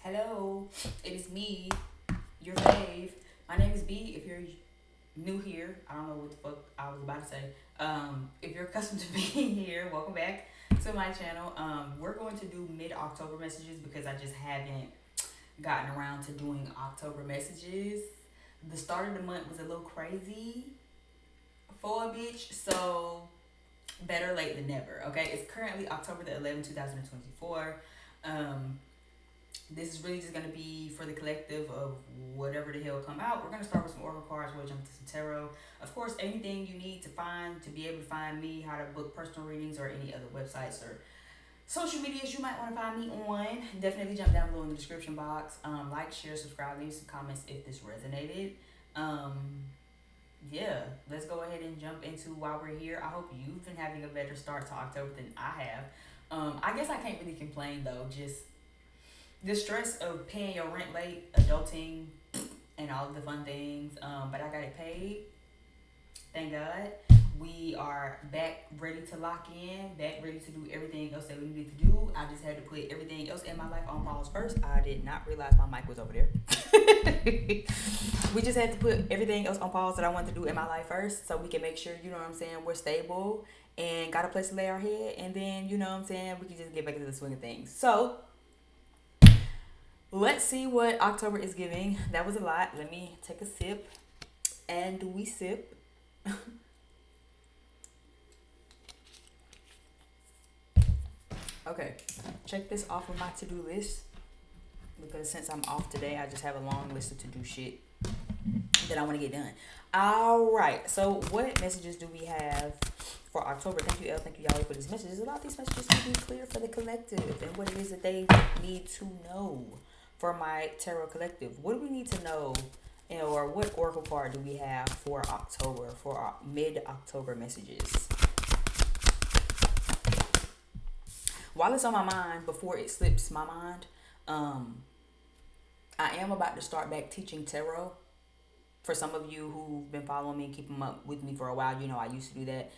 Hello, it is me, your fave. My name is B. If you're new here, I don't know what the fuck I was about to say. If you're accustomed to being here, welcome back to my channel. We're going to do mid-October messages because I just haven't gotten around to doing October messages. The start of the month was a little crazy for a bitch, so better late than never. Okay, it's currently October the 11th, 2024. Um, this is really just going to be for the collective of whatever the hell come out. We're going to start with some oracle cards. We'll jump to some tarot. Of course, anything you need to find to be able to find me, how to book personal readings, or any other websites or social medias you might want to find me on, definitely jump down below in the description box. Like, share, subscribe, leave some comments if this resonated. Um, yeah, let's go ahead and jump into why we're here. I hope you've been having a better start to October than I have. I guess I can't really complain though. Just the stress of paying your rent late, adulting, and all of the fun things. But I got it paid. Thank God. We are back ready to lock in, back ready to do everything else that we need to do. I just had to put everything else in my life on pause first. I did not realize my mic was over there. We just had to put everything else on pause that I wanted to do in my life first so we can make sure, you know what I'm saying, we're stable and got a place to lay our head. And then, you know what I'm saying, we can just get back into the swing of things. So, let's see what October is giving. That was a lot. Let me take a sip. And we sip. Okay, check this off of my to-do list because since I'm off today, I just have a long list of to-do shit that I want to get done. All right, so what messages do we have for October? Thank you, Elle. Thank you, Yahweh, for these messages. A lot of these messages to be clear for the collective and what it is that they need to know for my tarot collective. What do we need to know, or what oracle card do we have for October, for our mid-October messages? While it's on my mind, before it slips my mind, I am about to start back teaching tarot. For some of you who've been following me, keeping up with me for a while, you know I used to do that.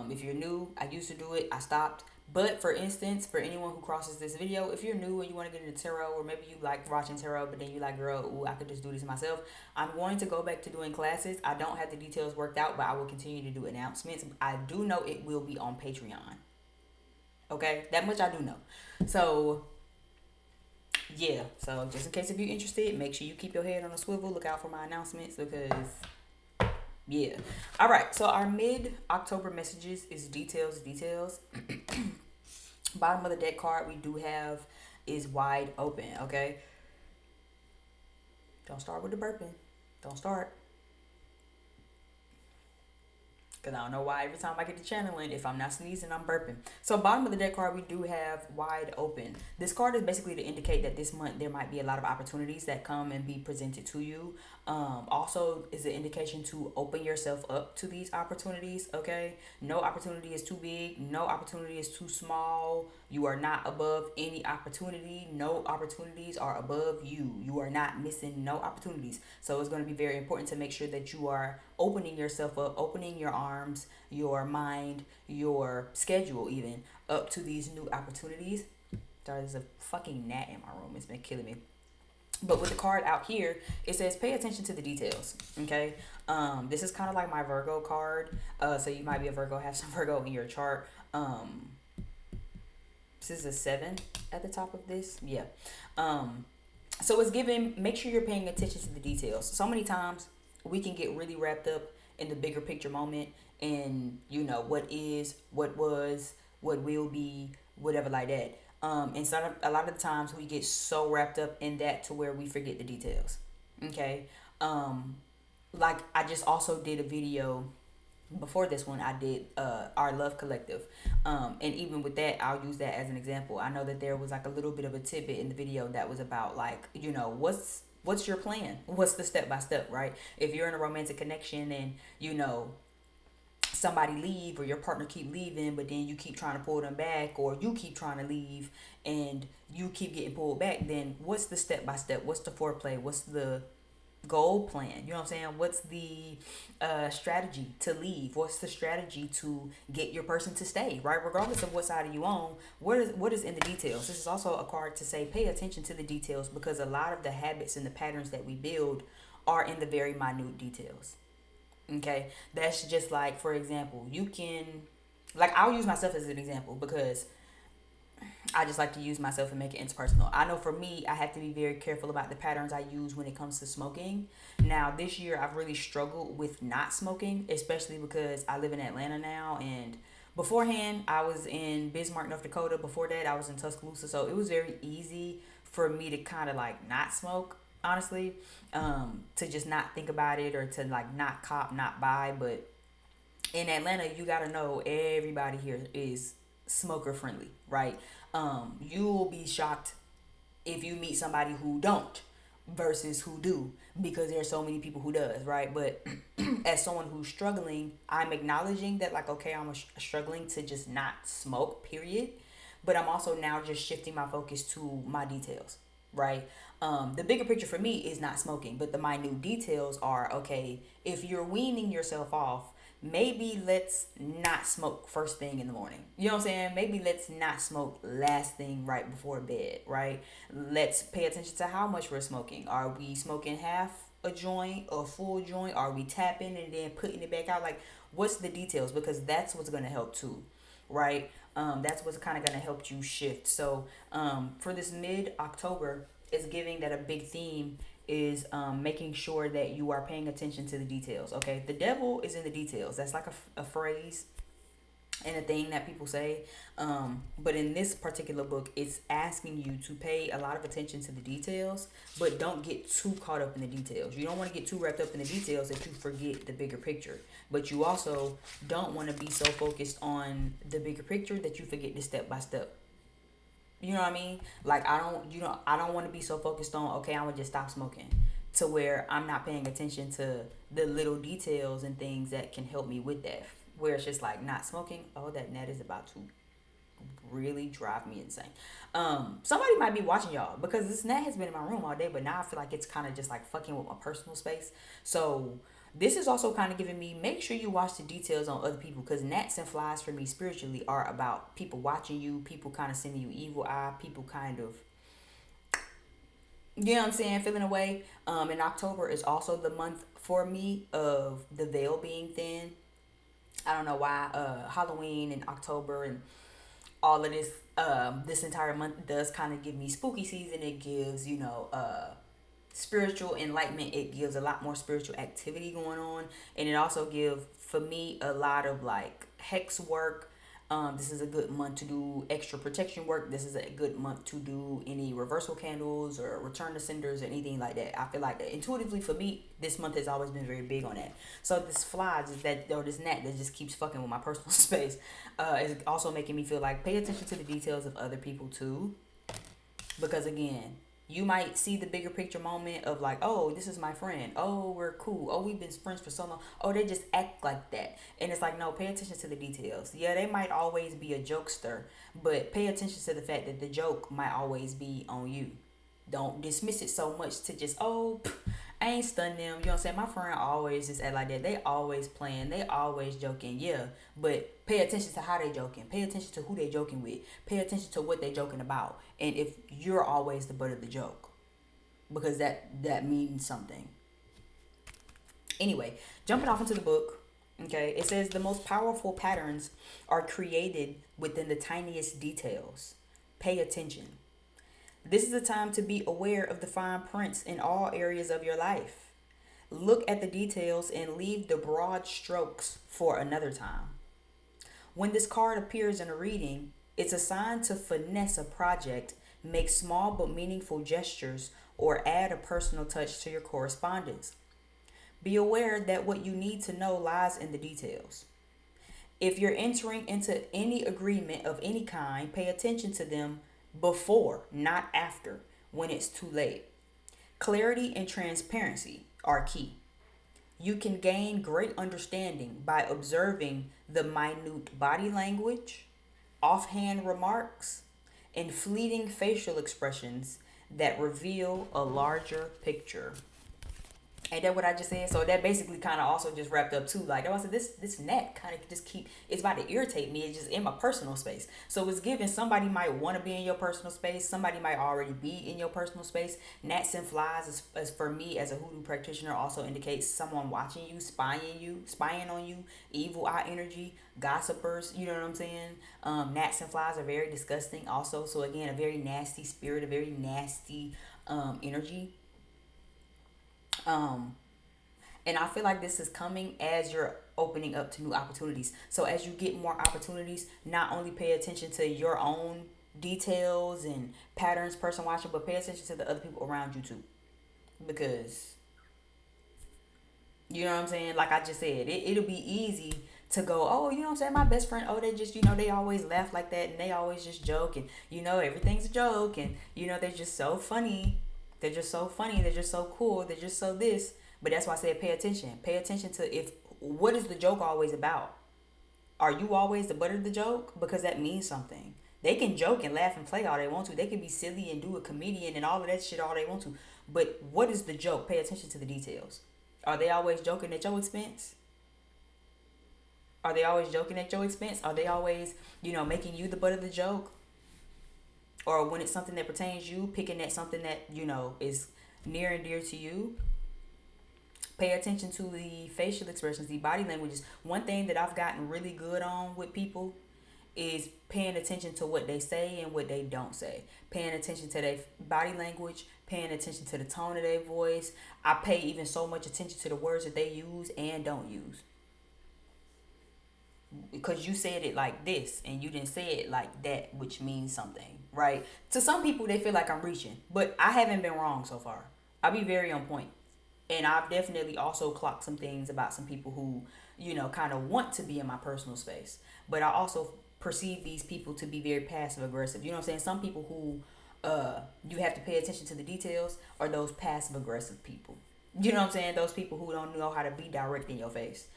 If you're new, I used to do it. I stopped. But for instance, for anyone who crosses this video, if you're new and you want to get into tarot, or maybe you like watching tarot, but then you like, girl, ooh, I could just do this myself. I'm going to go back to doing classes. I don't have the details worked out, but I will continue to do announcements. I do know it will be on Patreon. Okay, that much I do know. So yeah, so just in case if you're interested, make sure you keep your head on a swivel. Look out for my announcements because yeah. All right, so our mid-October messages is details. Bottom of the deck card we do have is wide open. Okay, don't start with the burping. Don't start. Because I don't know why every time I get to channeling, if I'm not sneezing, I'm burping. So bottom of the deck card, we do have wide open. This card is basically to indicate that this month there might be a lot of opportunities that come and be presented to you. Also is an indication to open yourself up to these opportunities, okay? No opportunity is too big. No opportunity is too small. You are not above any opportunity. No opportunities are above you. You are not missing no opportunities. So it's going to be very important to make sure that you are opening yourself up, opening your arms, your mind, your schedule even, up to these new opportunities. There's a fucking gnat in my room. It's been killing me. But with the card out here, it says pay attention to the details. Okay. This is kind of like my Virgo card. So you might be a Virgo, have some Virgo in your chart. This is a 7 at the top of this. Yeah. So it's giving, make sure you're paying attention to the details. So many times we can get really wrapped up in the bigger picture moment and, you know, what is, what was, what will be, whatever like that. And so a lot of the times we get so wrapped up in that to where we forget the details. Okay. Like I just also did a video before this one. I did our love collective, and even with that, I'll use that as an example. I know that there was like a little bit of a tidbit in the video that was about like, you know, what's your plan, what's the step by step, right? If you're in a romantic connection and you know somebody leave or your partner keep leaving, but then you keep trying to pull them back, or you keep trying to leave and you keep getting pulled back, then what's the step by step, what's the foreplay, what's the goal plan? You know what I'm saying? What's the strategy to leave? What's the strategy to get your person to stay, right? Regardless of what side of you own, what is in the details? This is also a card to say pay attention to the details, because a lot of the habits and the patterns that we build are in the very minute details. Okay, that's just like, for example, you can, like, I'll use myself as an example because I just like to use myself and make it interpersonal. I know for me, I have to be very careful about the patterns I use when it comes to smoking. Now, this year, I've really struggled with not smoking, especially because I live in Atlanta now. And beforehand, I was in Bismarck, North Dakota. Before that, I was in Tuscaloosa. So it was very easy for me to kind of like not smoke, honestly, to just not think about it, or to like not cop, not buy. But in Atlanta, you gotta know everybody here is smoker friendly, right? You will be shocked if you meet somebody who don't versus who do, because there's so many people who does, right? But as someone who's struggling, I'm acknowledging that, like, okay, I'm struggling to just not smoke, period. But I'm also now just shifting my focus to my details, right? The bigger picture for me is not smoking, but the minute details are, okay, if you're weaning yourself off, maybe let's not smoke first thing in the morning. You know what I'm saying? Maybe let's not smoke last thing right before bed, right? Let's pay attention to how much we're smoking. Are we smoking half a joint or full joint? Are we tapping and then putting it back out? Like, what's the details? Because that's what's going to help too, right? That's what's kind of going to help you shift. So for this mid October, it's giving that a big theme is making sure that you are paying attention to the details. Okay, the devil is in the details. That's like a phrase and a thing that people say. But in this particular book, it's asking you to pay a lot of attention to the details, but don't get too caught up in the details. You don't want to get too wrapped up in the details that you forget the bigger picture. But you also don't want to be so focused on the bigger picture that you forget the step by step. You know what I mean? Like, I don't want to be so focused on, okay, I'm gonna just stop smoking, to where I'm not paying attention to the little details and things that can help me with that. Where it's just like not smoking, oh, that net is about to really drive me insane. Somebody might be watching y'all, because this net has been in my room all day, but now I feel like it's kind of just like fucking with my personal space. So this is also kind of giving me, make sure you watch the details on other people, because gnats and flies for me spiritually are about people watching you, people kind of sending you evil eye, people kind of, you know what I'm saying, feeling away. In October is also the month for me of the veil being thin. I don't know why. Halloween in October and all of this, this entire month does kind of give me spooky season. It gives, spiritual enlightenment. It gives a lot more spiritual activity going on, and it also gives, for me, a lot of like hex work. This is a good month to do extra protection work. This is a good month to do any reversal candles or return to senders or anything like that. I feel like that intuitively for me, this month has always been very big on that. So this flies is that, or this gnat that just keeps fucking with my personal space, is also making me feel like pay attention to the details of other people too, because again, you might see the bigger picture moment of like, oh, this is my friend. Oh, we're cool. Oh, we've been friends for so long. Oh, they just act like that. And it's like, no, pay attention to the details. Yeah, they might always be a jokester, but pay attention to the fact that the joke might always be on you. Don't dismiss it so much to just, oh, I ain't stun them. You know what I'm saying? My friend always just act like that. They always playing. They always joking. Yeah. But pay attention to how they joking. Pay attention to who they joking with. Pay attention to what they joking about. And if you're always the butt of the joke. Because that means something. Anyway, jumping off into the book. Okay. It says the most powerful patterns are created within the tiniest details. Pay attention. This is a time to be aware of the fine prints in all areas of your life. Look at the details and leave the broad strokes for another time. When this card appears in a reading, it's a sign to finesse a project, make small but meaningful gestures, or add a personal touch to your correspondence. Be aware that what you need to know lies in the details. If you're entering into any agreement of any kind, pay attention to them before, not after, when it's too late. Clarity and transparency are key. You can gain great understanding by observing the minute body language, offhand remarks, and fleeting facial expressions that reveal a larger picture. Ain't that what I just said? So that basically kind of also just wrapped up too. Like I said, this net kind of just it's about to irritate me. It's just in my personal space. So it's given somebody might want to be in your personal space. Somebody might already be in your personal space. Gnats and flies, as for me as a hoodoo practitioner, also indicates someone watching you, spying on you, evil eye energy, gossipers. You know what I'm saying? Gnats and flies are very disgusting. Also, so again, a very nasty spirit, a very nasty energy. Um, and I feel like this is coming as you're opening up to new opportunities. So as you get more opportunities, not only pay attention to your own details and patterns, person watching, but pay attention to the other people around you too. Because you know what I'm saying? Like I just said, it'll be easy to go, oh, you know what I'm saying? My best friend, oh, they just, they always laugh like that and they always just joke and, everything's a joke and, they're just so funny. They're just so funny. They're just so cool. They're just so this. But that's why I said pay attention. Pay attention to what is the joke always about? Are you always the butt of the joke? Because that means something. They can joke and laugh and play all they want to. They can be silly and do a comedian and all of that shit all they want to. But what is the joke? Pay attention to the details. Are they always joking at your expense? Are they always joking at your expense? Are they always, making you the butt of the joke? Or when it's something that pertains you, picking at something that, is near and dear to you? Pay attention to the facial expressions, the body languages. One thing that I've gotten really good on with people is paying attention to what they say and what they don't say. Paying attention to their body language, paying attention to the tone of their voice. I pay even so much attention to the words that they use and don't use. Because you said it like this and you didn't say it like that, which means something, right? To some people, they feel like I'm reaching, but I haven't been wrong so far. I'll be very on point. And I've definitely also clocked some things about some people who, kind of want to be in my personal space. But I also perceive these people to be very passive aggressive. You know what I'm saying? Some people who you have to pay attention to the details are those passive aggressive people. You know what I'm saying? Those people who don't know how to be direct in your face.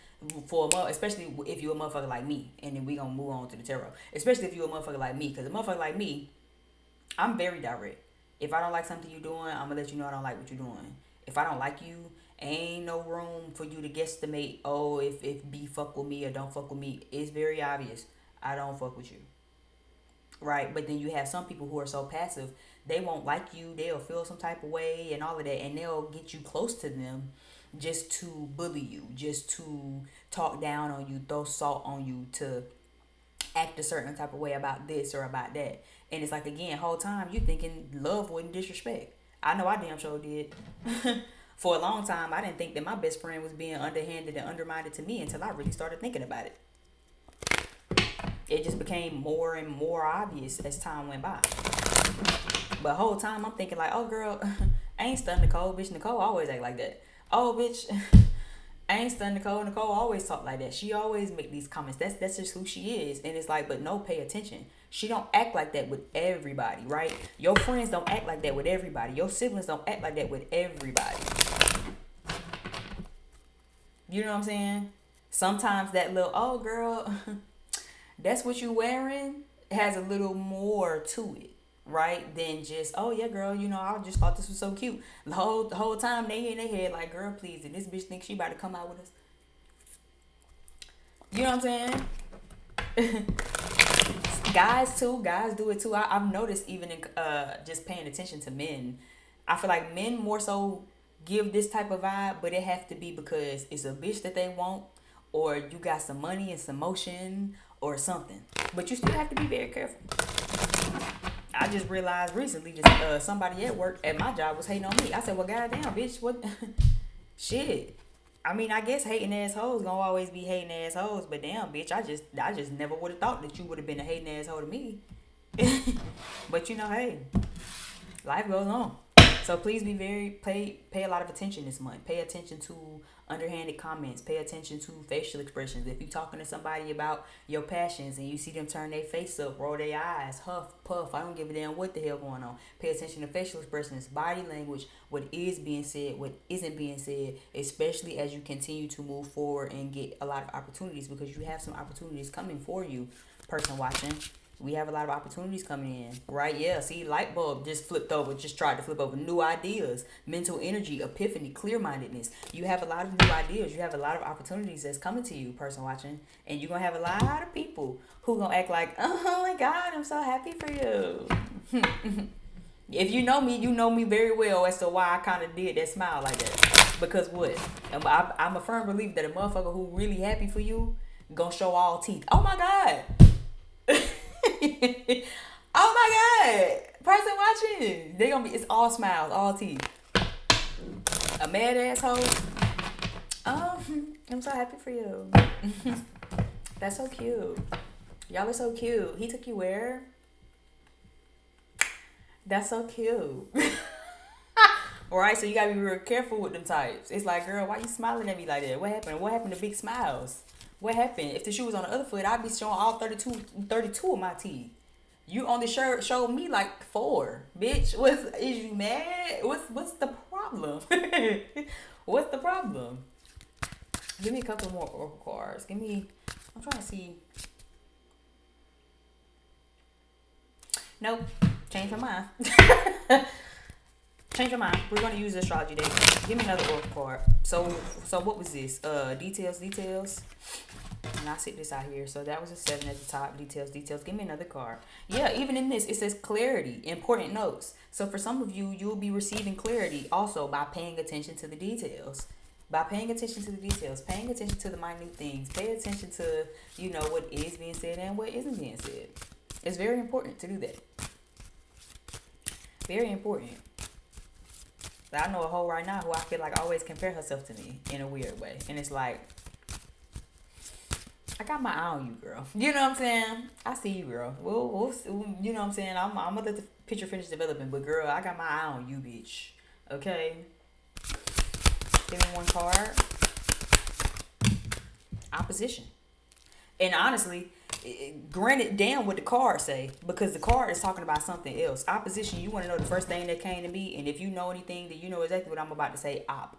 Especially if you're a motherfucker like me. And then we gonna move on to the tarot. Especially if you're a motherfucker like me. Because a motherfucker like me, I'm very direct. If I don't like something you're doing, I'm gonna let you know I don't like what you're doing. If I don't like you, ain't no room for you to guesstimate, oh, if B fuck with me or don't fuck with me. It's very obvious. I don't fuck with you. Right? But then you have some people who are so passive, they won't like you, they'll feel some type of way and all of that, and they'll get you close to them just to bully you, just to talk down on you, throw salt on you, to act a certain type of way about this or about that. And it's like, again, whole time you thinking love wasn't disrespect. I know I damn sure did. For a long time, I didn't think that my best friend was being underhanded and undermined to me until I really started thinking about it. It just became more and more obvious as time went by. But whole time I'm thinking like, oh girl, I ain't stunned Nicole. Bitch, Nicole always act like that. Oh bitch, I ain't stunned Nicole. Nicole always talk like that. She always make these comments. That's just who she is. And it's like, but no, pay attention. She don't act like that with everybody, right? Your friends don't act like that with everybody. Your siblings don't act like that with everybody. You know what I'm saying? Sometimes that little, oh girl, that's what you wearing, has a little more to it, right? Than just, oh yeah, girl, I just thought this was so cute. The whole time they in their head like, girl, please, and this bitch thinks she about to come out with us. You know what I'm saying? Guys do it too. I've noticed even in just paying attention to men, I feel like men more so give this type of vibe, but it has to be because it's a bitch that they want, or you got some money and some motion or something. But you still have to be very careful. I just realized recently, just somebody at work at my job was hating on me. I said, well, goddamn, bitch, what? Shit. I mean, I guess hating assholes gonna always be hating assholes, but damn, bitch, I just never would have thought that you would have been a hating asshole to me. But hey, life goes on. So please be pay a lot of attention this month. Pay attention to underhanded comments. Pay attention to facial expressions. If you're talking to somebody about your passions and you see them turn their face up, roll their eyes, huff, puff, I don't give a damn what the hell going on. Pay attention to facial expressions, body language, what is being said, what isn't being said, especially as you continue to move forward and get a lot of opportunities, because you have some opportunities coming for you, person watching. We have a lot of opportunities coming in, right? Yeah, see, light bulb just flipped over, just tried to flip over. New ideas, mental energy, epiphany, clear mindedness. You have a lot of new ideas. You have a lot of opportunities that's coming to you, person watching. And you're going to have a lot of people who going to act like, oh my God, I'm so happy for you. If you know me very well as to why I kind of did that smile like that. Because what? I'm a firm believer that a motherfucker who really happy for you gonna show all teeth. Oh my God. Oh my God. Person watching. They gonna be, it's all smiles, all teeth. A mad asshole. Oh, I'm so happy for you. That's so cute. Y'all are so cute. He took you where? That's so cute. Alright, so you gotta be real careful with them types. It's like, girl, why you smiling at me like that? What happened? What happened to big smiles? What happened? If the shoe was on the other foot, I'd be showing all 32 of my teeth. You only showed me like 4. Bitch, is you mad? What's the problem? What's the problem? Give me a couple more oracle cards. I'm trying to see. Nope. Change my mind. Change your mind. We're gonna use the astrology deck. Give me another oracle card. So what was this? Details. And I sit this out here. So that was a 7 at the top. Details. Give me another card. Yeah, even in this, it says clarity. Important notes. So for some of you, you'll be receiving clarity also by paying attention to the details. By paying attention to the details, paying attention to the minute things, pay attention to, what is being said and what isn't being said. It's very important to do that. Very important. I know a hoe right now who I feel like always compare herself to me in a weird way. And it's like, I got my eye on you, girl. You know what I'm saying? I see you, girl. We'll you know what I'm saying? I'm going to let the picture finish developing. But, girl, I got my eye on you, bitch. Okay? Give me one card. Opposition. And honestly, granted, damn what the card say, because the card is talking about something else. Opposition, you want to know the first thing that came to me, and if you know anything, then you know exactly what I'm about to say. Op.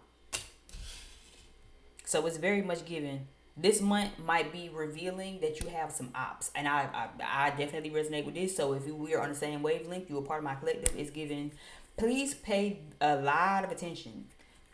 So it's very much given. This month might be revealing that you have some ops, and I definitely resonate with this. So if we are on the same wavelength, you are part of my collective. It's given. Please pay a lot of attention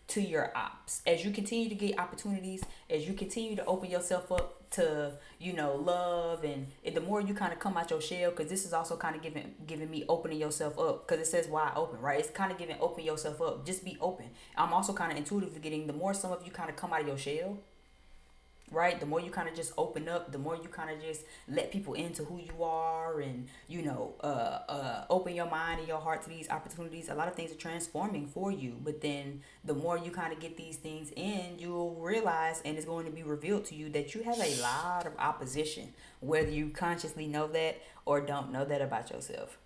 to your ops as you continue to get opportunities, as you continue to open yourself up to love, and the more you kind of come out your shell, because this is also kind of giving me opening yourself up, because it says wide open, right? It's kind of giving open yourself up, just be open. I'm also kind of intuitively getting the more some of you kind of come out of your shell, right? The more you kind of just open up, the more you kind of just let people into who you are, and open your mind and your heart to these opportunities. A lot of things are transforming for you, but then the more you kind of get these things in, you'll realize, and it's going to be revealed to you, that you have a lot of opposition, whether you consciously know that or don't know that about yourself.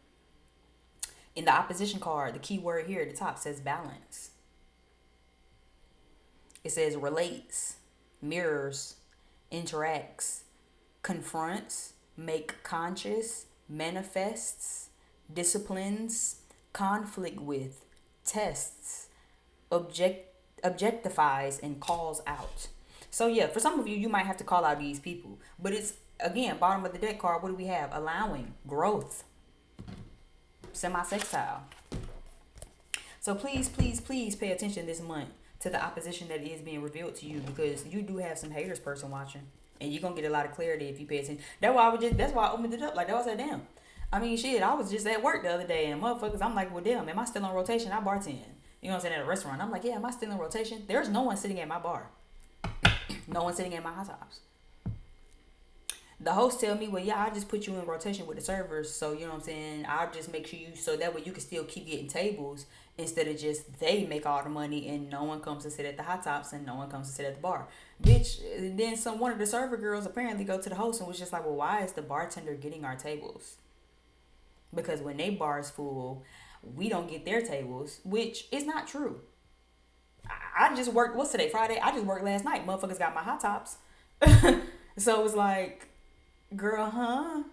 In the opposition card, the key word here at the top says balance. It says relates, mirrors, interacts, confronts, make conscious, manifests, disciplines, conflict with, tests, objectifies, and calls out. So yeah, for some of you, you might have to call out these people, but it's, again, bottom of the deck card, what do we have? Allowing, growth, semi-sextile. So please pay attention this month to the opposition that is being revealed to you, because you do have some haters, person watching, and you're gonna get a lot of clarity if you pay attention. That's why I opened it up like that. I said, damn. I mean, shit, I was just at work the other day, and motherfuckers, I'm like, well, damn, am I still on rotation? I bartend. You know what I'm saying, at a restaurant. I'm like, yeah, am I still in rotation? There's no one sitting at my bar. No one sitting at my hot tops. The host tell me, well, yeah, I just put you in rotation with the servers, so you know what I'm saying, I'll just make sure so that way you can still keep getting tables, instead of just they make all the money and no one comes to sit at the hot tops and no one comes to sit at the bar. Bitch, then one of the server girls apparently go to the host and was just like, well, why is the bartender getting our tables? Because when they bar is full, we don't get their tables, which is not true. I just worked, what's today, Friday? I just worked last night. Motherfuckers got my hot tops. So it was like, girl, huh?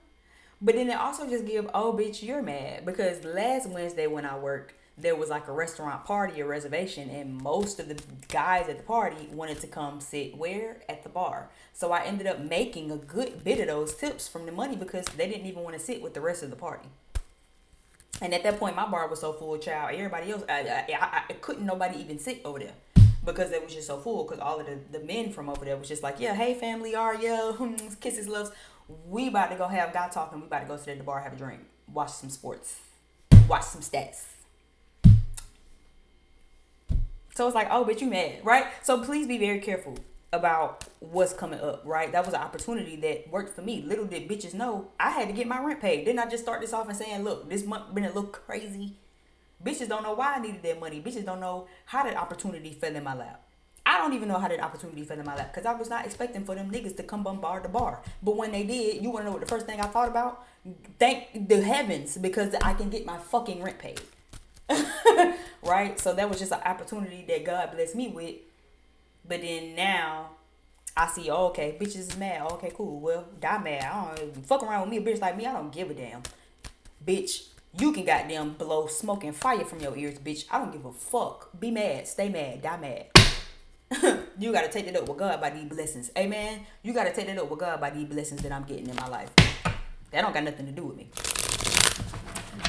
But then it also just give, oh, bitch, you're mad. Because last Wednesday when I worked, there was like a restaurant party, a reservation, and most of the guys at the party wanted to come sit where? At the bar. So I ended up making a good bit of those tips from the money because they didn't even want to sit with the rest of the party. And at that point, my bar was so full, child. Everybody else, I couldn't nobody even sit over there because it was just so full. Because all of the men from over there was just like, yeah, hey family, are ya, kisses, loves. We about to go have guy talking. We about to go sit at the bar, have a drink, watch some sports, watch some stats. So it's like, oh, bitch, you mad, right? So please be very careful about what's coming up, right? That was an opportunity that worked for me. Little did bitches know I had to get my rent paid. Didn't I just start this off and saying, look, this month been a little crazy. Bitches don't know why I needed that money. Bitches don't know how that opportunity fell in my lap. I don't even know how that opportunity fell in my lap because I was not expecting for them niggas to come bombard the bar. But when they did, you want to know what the first thing I thought about? Thank the heavens because I can get my fucking rent paid. Right? So that was just an opportunity that God blessed me with. But then now I see, oh, okay, bitches is mad. Oh, okay, cool. Well, die mad. I don't fuck around with me. A bitch like me, I don't give a damn. Bitch, you can goddamn blow smoke and fire from your ears, bitch. I don't give a fuck. Be mad. Stay mad. Die mad. You got to take that up with God by these blessings. Amen. You got to take that up with God by these blessings that I'm getting in my life. That don't got nothing to do with me.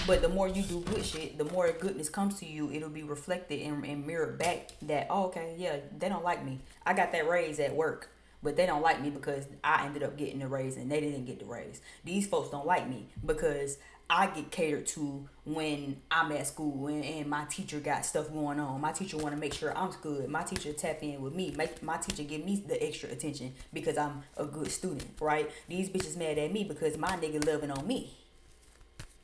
But the more you do good shit, the more goodness comes to you. It'll be reflected and mirrored back that, oh, okay, yeah, they don't like me. I got that raise at work, but they don't like me because I ended up getting the raise and they didn't get the raise. These folks don't like me because I get catered to when I'm at school and my teacher got stuff going on. My teacher want to make sure I'm good. My teacher tap in with me. My teacher give me the extra attention because I'm a good student, right? These bitches mad at me because my nigga loving on me.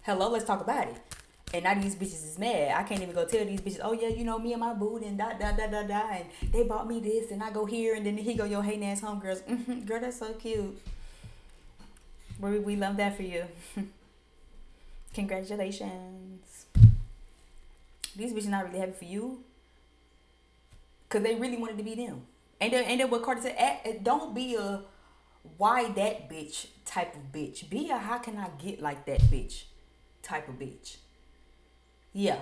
Hello, let's talk about it. And now these bitches is mad. I can't even go tell these bitches, oh yeah, you know, me and my boo and da da da da da, and they bought me this and I go here and then he go, yo, hey ass homegirls. Girl, that's so cute. We love that for you. Congratulations. These bitches not really happy for you because they really wanted to be them. And then what Carter said, don't be a why that bitch type of bitch. Be a how can I get like that bitch type of bitch. Yeah.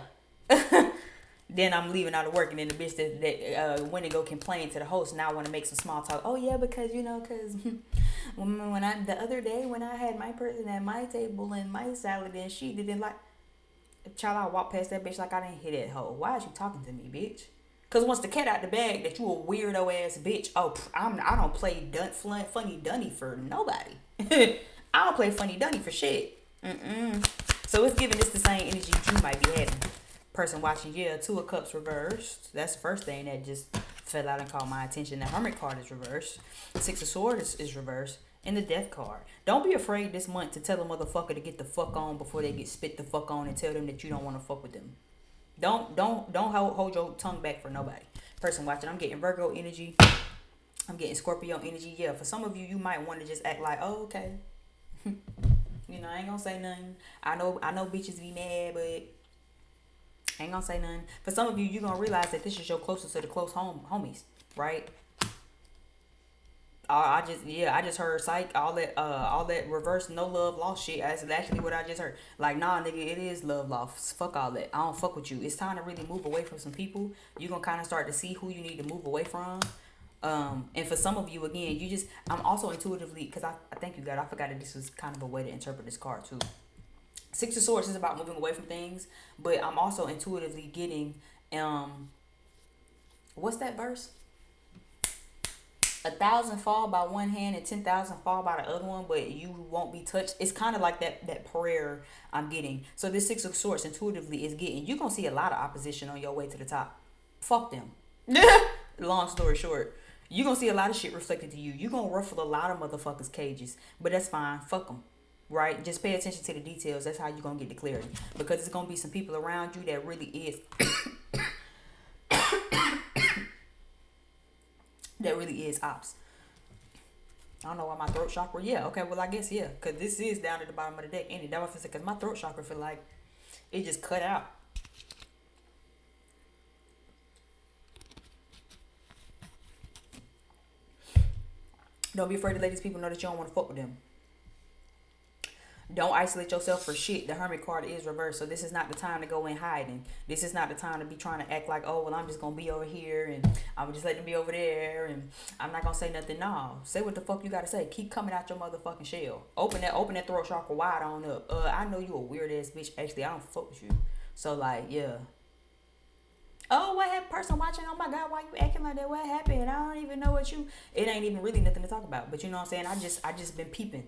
Then I'm leaving out of work and then the bitch that went and go complain to the host now want to make some small talk. Oh yeah, because you know, because when I the other day when I had my person at my table and my salad and she didn't like, child, I walked past that bitch like I didn't hit that hoe. Why is you talking to me, bitch? Because once the cat out the bag that you a weirdo ass bitch, oh, I don't play funny dunny for nobody. I don't play funny dunny for shit. So it's giving this the same energy you might be having. Person watching, yeah, 2 of Cups reversed. That's the first thing that just fell out and caught my attention. The Hermit card is reversed. 6 of Swords is reversed. And the Death card. Don't be afraid this month to tell a motherfucker to get the fuck on before they get spit the fuck on and tell them that you don't want to fuck with them. Don't hold your tongue back for nobody. Person watching, I'm getting Virgo energy. I'm getting Scorpio energy. Yeah, for some of you, you might want to just act like, oh, okay. You know, I ain't gonna say nothing. I know bitches be mad, but I ain't gonna say nothing. For some of you, you're gonna realize that this is your closest to the close homies, right? I just heard psych, all that reverse no love lost shit. That's actually what I just heard. Like, nah, nigga, it is love lost. Fuck all that. I don't fuck with you. It's time to really move away from some people. You're gonna kind of start to see who you need to move away from. And for some of you, again, I'm also intuitively, because I thank you, God, I forgot that this was kind of a way to interpret this card too. 6 of Swords is about moving away from things, but I'm also intuitively getting, what's that verse? 1,000 fall by one hand and 10,000 fall by the other one, but you won't be touched. It's kind of like that prayer I'm getting. So this 6 of Swords intuitively is getting, you're going to see a lot of opposition on your way to the top. Fuck them. Long story short. You're going to see a lot of shit reflected to you. You're going to ruffle a lot of motherfuckers' cages. But that's fine. Fuck them. Right? Just pay attention to the details. That's how you're going to get the clarity. Because there's going to be some people around you that really is... that really is Opps. I don't know why my throat chakra... Yeah, okay, well, I guess, yeah. Because this is down at the bottom of the deck. And that was because my throat chakra feel like it just cut out. Don't be afraid to let these people know that you don't want to fuck with them. Don't isolate yourself for shit. The Hermit card is reversed. So this is not the time to go in hiding. This is not the time to be trying to act like, oh, well, I'm just going to be over here and I'm just letting them be over there and I'm not going to say nothing. No. Say what the fuck you got to say. Keep coming out your motherfucking shell. Open that throat chakra wide on up. I know you a weird ass bitch. Actually, I don't fuck with you. So, like, yeah. Oh, what happened? Person watching, oh my God, why you acting like that? What happened? I don't even know what you... It ain't even really nothing to talk about. But you know what I'm saying? I just been peeping.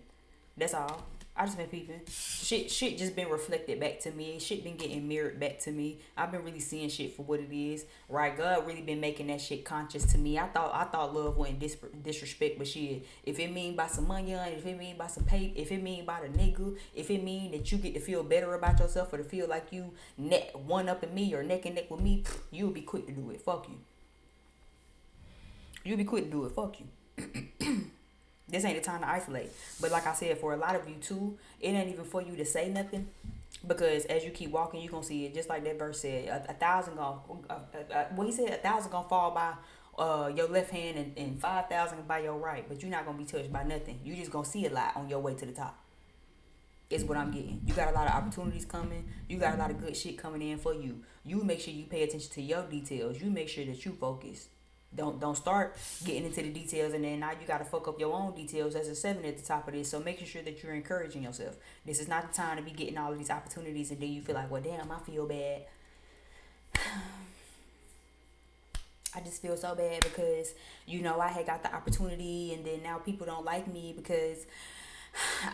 That's all. I just been peeping. Shit just been reflected back to me. Shit been getting mirrored back to me. I've been really seeing shit for what it is. Right? God really been making that shit conscious to me. I thought love wasn't disrespect, but shit, if it mean by some money, if it mean by some pay, if it mean by the nigga, if it mean that you get to feel better about yourself or to feel like you one up in me or neck and neck with me, you'll be quick to do it. Fuck you. You'll be quick to do it. Fuck you. This ain't the time to isolate. But like I said, for a lot of you too, it ain't even for you to say nothing. Because as you keep walking, you're going to see it. Just like that verse said, 1,000 what he said, 1,000 going to fall by your left hand and 5,000 by your right. But you're not going to be touched by nothing. You just going to see a lot on your way to the top. Is what I'm getting. You got a lot of opportunities coming. You got a lot of good shit coming in for you. You make sure you pay attention to your details. You make sure that you focus. Don't start getting into the details and then now you gotta fuck up your own details. There's a 7 at the top of this, so making sure that you're encouraging yourself. This is not the time to be getting all of these opportunities and then you feel like, well, damn, I feel bad. I just feel so bad because, I had got the opportunity and then now people don't like me because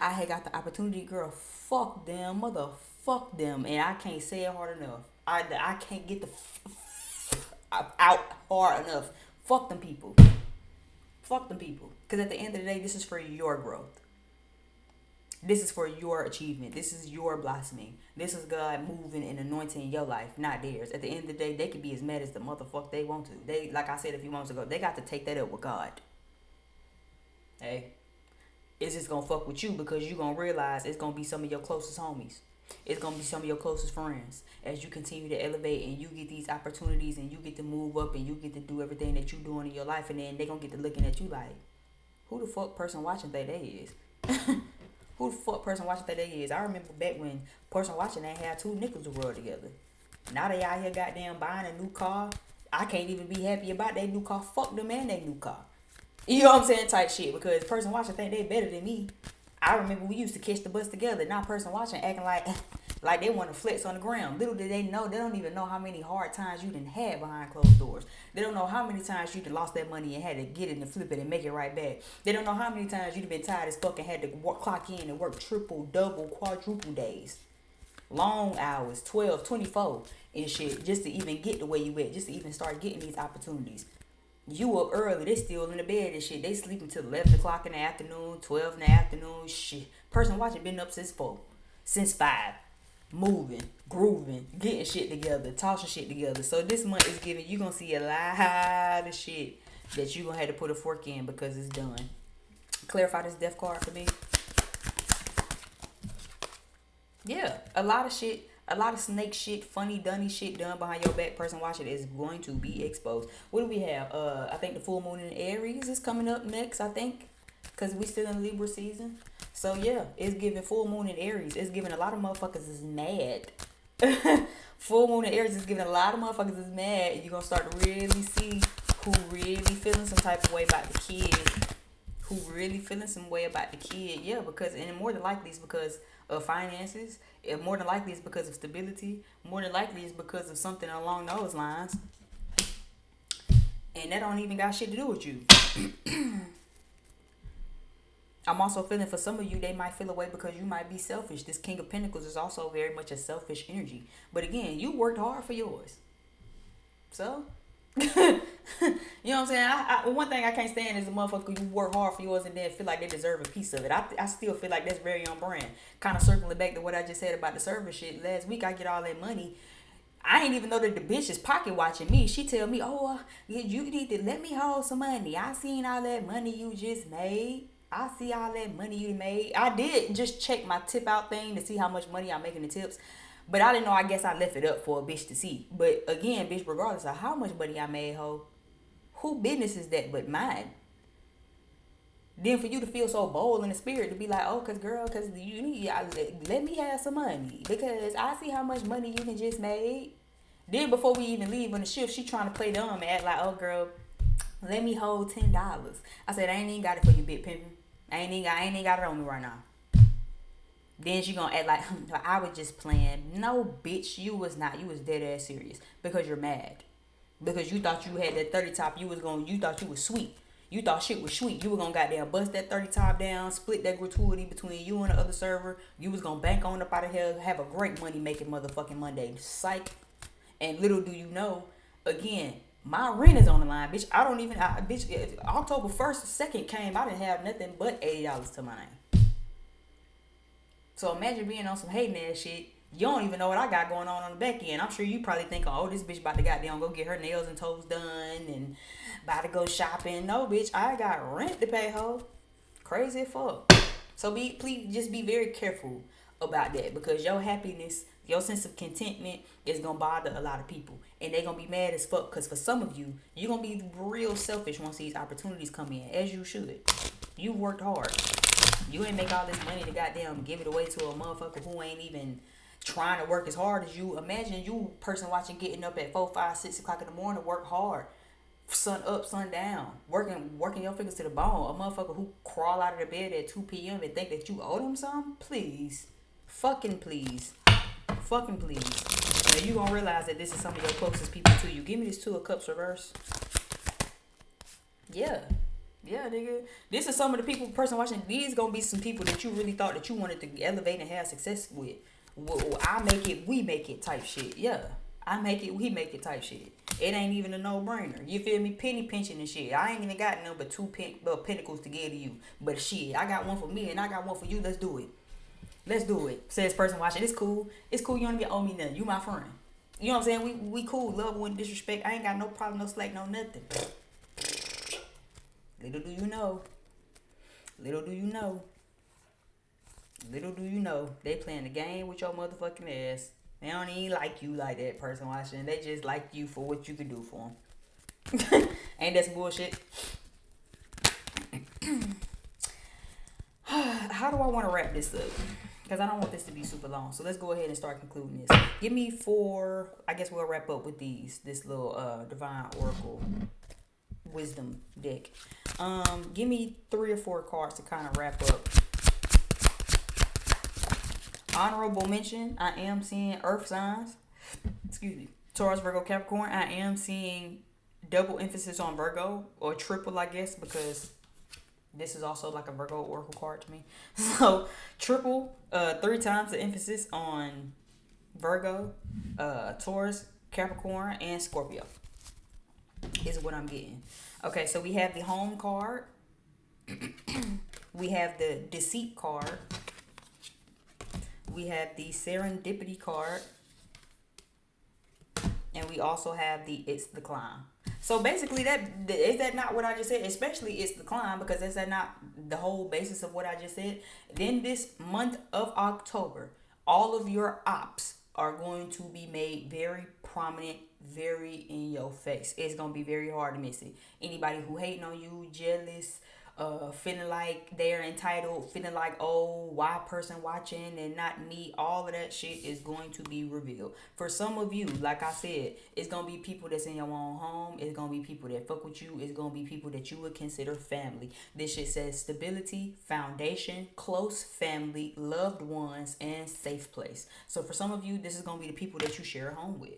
I had got the opportunity. Girl, fuck them, motherfuck them. And I can't say it hard enough. I can't get the out hard enough. Fuck them people. Fuck them people. Because at the end of the day, this is for your growth. This is for your achievement. This is your blossoming. This is God moving and anointing your life, not theirs. At the end of the day, they could be as mad as the motherfucker they want to. They, like I said a few moments ago, they got to take that up with God. Hey, it's just going to fuck with you because you're going to realize it's going to be some of your closest homies. It's going to be some of your closest friends as you continue to elevate and you get these opportunities and you get to move up and you get to do everything that you're doing in your life, and then they're going to get to looking at you like, who the fuck person watching think they is? Who the fuck person watching think they is? I remember back when person watching they had 2 nickels to roll together. Now they out here goddamn buying a new car. I can't even be happy about their new car. Fuck them and their new car. You know what I'm saying? Type shit. Because person watching think they better than me. I remember we used to catch the bus together. Now person watching acting like they want to flex on the ground. Little did they know, they don't even know how many hard times you done had behind closed doors. They don't know how many times you done lost that money and had to get it and flip it and make it right back. They don't know how many times you done been tired as fuck and had to clock in and work triple, double, quadruple days. Long hours, 12, 24 and shit, just to even get the way you at, just to even start getting these opportunities. You up early, they still in the bed and shit. They sleeping till 11 o'clock in the afternoon, 12 in the afternoon, shit. Person watching been up since 4, since 5. Moving, grooving, getting shit together, tossing shit together. So this month is giving, you gonna see a lot of shit that you gonna have to put a fork in because it's done. Clarify this death card for me. Yeah, a lot of shit. A lot of snake shit, funny, dunny shit done behind your back. Person watching is going to be exposed. What do we have? I think the full moon in Aries is coming up next, I think. Because we still in Libra season. So, yeah, it's giving full moon in Aries. It's giving a lot of motherfuckers is mad. Full moon in Aries is giving a lot of motherfuckers is mad. You're going to start to really see who really feeling some type of way about the kid. Who really feeling some way about the kid. Yeah, because, and more than likely it's because of finances. More than likely it's because of stability. More than likely it's because of something along those lines. And that don't even got shit to do with you. I'm also feeling for some of you, they might feel away because you might be selfish. This King of Pentacles is also very much a selfish energy. But again, you worked hard for yours. So, you know what I'm saying? One thing I can't stand is a motherfucker you work hard for yours and then feel like they deserve a piece of it. I still feel like that's very on brand. Kind of circling back to what I just said about the service shit. Last week I get all that money. I didn't even know that the bitch is pocket watching me. She tell me, oh, you need to let me hold some money. I seen all that money you just made. I see all that money you made. I did just check my tip out thing to see how much money I'm making in tips. But I didn't know. I guess I left it up for a bitch to see. But again, bitch, regardless of how much money I made, ho, who business is that but mine? Then for you to feel so bold in the spirit to be like, oh, cause you need, let me have some money because I see how much money you can just made. Then before we even leave on the shift, she trying to play dumb and act like, oh girl, let me hold $10. I said I ain't even got it for you, big pimpin'. I ain't even got it on me right now. Then she gonna act like I was just playing. No, bitch, you was not. You was dead ass serious because you're mad. Because you thought you had that 30 top. You thought you was sweet. You thought shit was sweet. You were gonna goddamn bust that 30 top down, split that gratuity between you and the other server. You was gonna bank on up out of hell, have a great money making motherfucking Monday. Psych. And little do you know, again, my rent is on the line, bitch. Bitch, if October 1st, 2nd came, I didn't have nothing but $80 to my name. So imagine being on some hating ass shit. You don't even know what I got going on the back end. I'm sure you probably think, oh, this bitch about to goddamn go get her nails and toes done and about to go shopping. No, bitch, I got rent to pay, ho. Crazy as fuck. So please just be very careful about that because your happiness, your sense of contentment is gonna bother a lot of people, and they gonna be mad as fuck. Cause for some of you, you're gonna be real selfish once these opportunities come in, as you should. You worked hard. You ain't make all this money to goddamn give it away to a motherfucker who ain't even trying to work as hard as you. Imagine you person watching getting up at 4, 5, 6 o'clock in the morning, work hard, sun up, sun down, working your fingers to the bone. A motherfucker who crawl out of the bed at 2 p.m. and think that you owe them something? Please. Fucking please. Fucking please. Now you gonna realize that this is some of your closest people to you. Give me this 2 of Cups reverse. Yeah, nigga. This is some of the people, person watching. These gonna be some people that you really thought that you wanted to elevate and have success with. Well, I make it, we make it type shit. Yeah, I make it, we make it type shit. It ain't even a no-brainer. You feel me? Penny pinching and shit. I ain't even got no but 2 pentacles to give to you. But shit, I got one for me and I got one for you. Let's do it. Let's do it. Says person watching. It's cool. It's cool. You don't even owe me nothing. You my friend. You know what I'm saying? We cool. Love wouldn't disrespect. I ain't got no problem, no slack, no nothing. Little do you know. Little do you know. Little do you know. They playing the game with your motherfucking ass. They don't even like you like that, person watching. They just like you for what you can do for them. Ain't that some bullshit? How do I want to wrap this up? Because I don't want this to be super long. So let's go ahead and start concluding this. Give me 4. I guess we'll wrap up with this little Divine Oracle Wisdom deck. Give me 3 or 4 cards to kind of wrap up. Honorable mention, I am seeing earth signs. Excuse me. Taurus, Virgo, Capricorn. I am seeing double emphasis on Virgo, or triple, I guess, because this is also like a Virgo oracle card to me. So triple, 3 times the emphasis on Virgo, Taurus, Capricorn, and Scorpio is what I'm getting. Okay, so we have the home card. We have the deceit card. We have the serendipity card. And we also have the it's the climb. So basically, is that not what I just said? Especially it's the climb, because is that not the whole basis of what I just said? Then this month of October, all of your ops are going to be made very prominent, very in your face. It's going to be very hard to miss it. Anybody who hating on you, jealous, feeling like they're entitled, feeling like, oh, why person watching and not me, all of that shit is going to be revealed. For some of you, like I said, it's going to be people that's in your own home. It's going to be people that fuck with you. It's going to be people that you would consider family. This shit says stability, foundation, close family, loved ones, and safe place. So for some of you, this is going to be the people that you share a home with.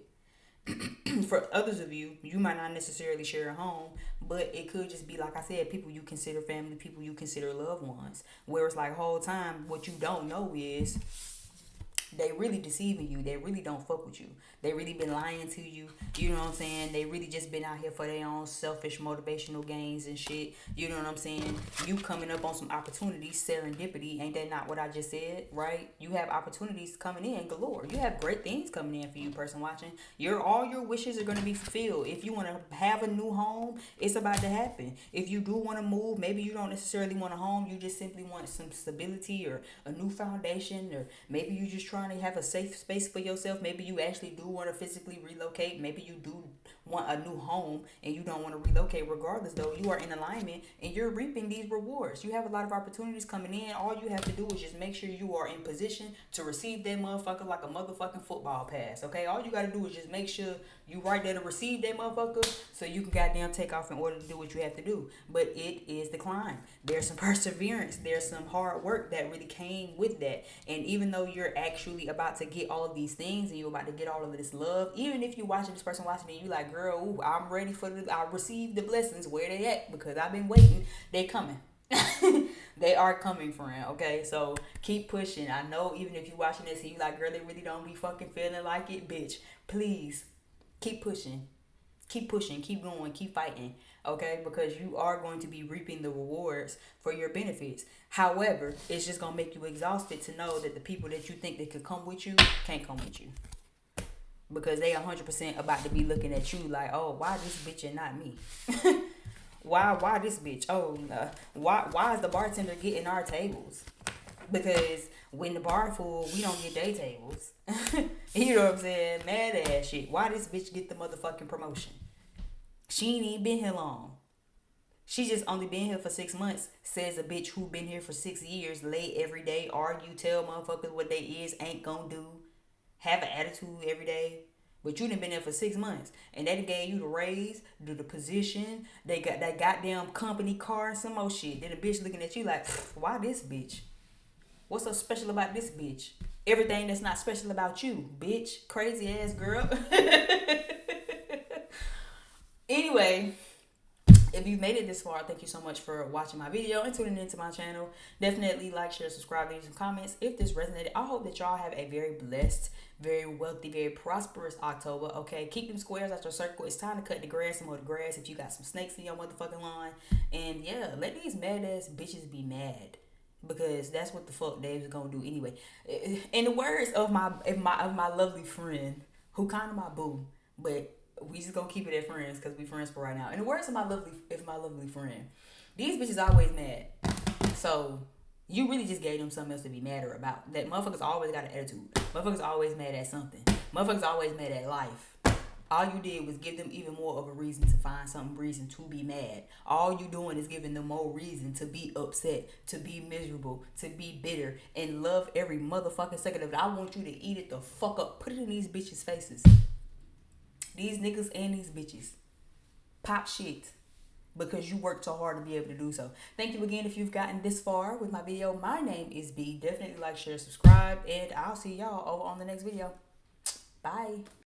For others of you, you might not necessarily share a home, but it could just be, like I said, people you consider family, people you consider loved ones. Where it's like, whole time, what you don't know is they really deceiving you. They really don't fuck with you. They really been lying to you. You know what I'm saying? They really just been out here for their own selfish motivational gains and shit. You know what I'm saying? You coming up on some opportunities, serendipity. Ain't that not what I just said? Right? You have opportunities coming in galore. You have great things coming in for you, person watching. All your wishes are going to be fulfilled. If you want to have a new home, it's about to happen. If you do want to move, maybe you don't necessarily want a home. You just simply want some stability or a new foundation, or maybe you just try trying to have a safe space for yourself. Maybe you actually do want to physically relocate. Maybe you do want a new home and you don't want to relocate. Regardless, though, you are in alignment and you're reaping these rewards. You have a lot of opportunities coming in. All you have to do is just make sure you are in position to receive that motherfucker like a motherfucking football pass. Okay, all you got to do is just make sure you right there to receive that motherfucker so you can goddamn take off in order to do what you have to do. But it is the climb. There's some perseverance. There's some hard work that really came with that. And even though you're actually about to get all of these things and you're about to get all of this love, even if you watching this person watching it, you like, girl, ooh, I'm ready for I received the blessings. Where they at? Because I've been waiting. They coming. They are coming, friend. Okay, so keep pushing. I know even if you watching this and you like, girl, they really don't be fucking feeling like it, bitch. Please keep pushing. Keep pushing, keep going, keep fighting, okay? Because you are going to be reaping the rewards for your benefits. However, it's just going to make you exhausted to know that the people that you think that could come with you can't come with you. Because they 100% about to be looking at you like, oh, why this bitch and not me? Why this bitch? Oh, why is the bartender getting our tables? Because when the bar full, we don't get day tables. You know what I'm saying? Mad ass shit. Why this bitch get the motherfucking promotion? She ain't even been here long. She just only been here for 6 months. Says a bitch who been here for 6 years, late every day, argue, tell motherfuckers what they is, ain't gonna do, have an attitude every day. But you done been there for 6 months. And they gave you the raise, do the position. They got that goddamn company car and some more shit. Then the bitch looking at you like, why this bitch? What's so special about this bitch? Everything that's not special about you, bitch. Crazy ass girl. Anyway, if you've made it this far, thank you so much for watching my video and tuning into my channel. Definitely like, share, subscribe, leave some comments if this resonated. I hope that y'all have a very blessed, very wealthy, very prosperous October. Okay, keep them squares out your circle. It's time to cut the grass and mow the grass if you got some snakes in your motherfucking lawn. And yeah, let these mad ass bitches be mad. Because that's what the fuck they was gonna do anyway. In the words of my lovely friend, who kind of my boo, but we just gonna keep it at friends because we friends for right now. In the words of my lovely friend, these bitches always mad. So you really just gave them something else to be madder about. That motherfuckers always got an attitude. Motherfuckers always mad at something. Motherfuckers always mad at life. All you did was give them even more of a reason to find some reason to be mad. All you doing is giving them more reason to be upset, to be miserable, to be bitter, and love every motherfucking second of it. I want you to eat it the fuck up. Put it in these bitches' faces. These niggas and these bitches. Pop shit. Because you worked so hard to be able to do so. Thank you again if you've gotten this far with my video. My name is B. Definitely like, share, subscribe, and I'll see y'all over on the next video. Bye.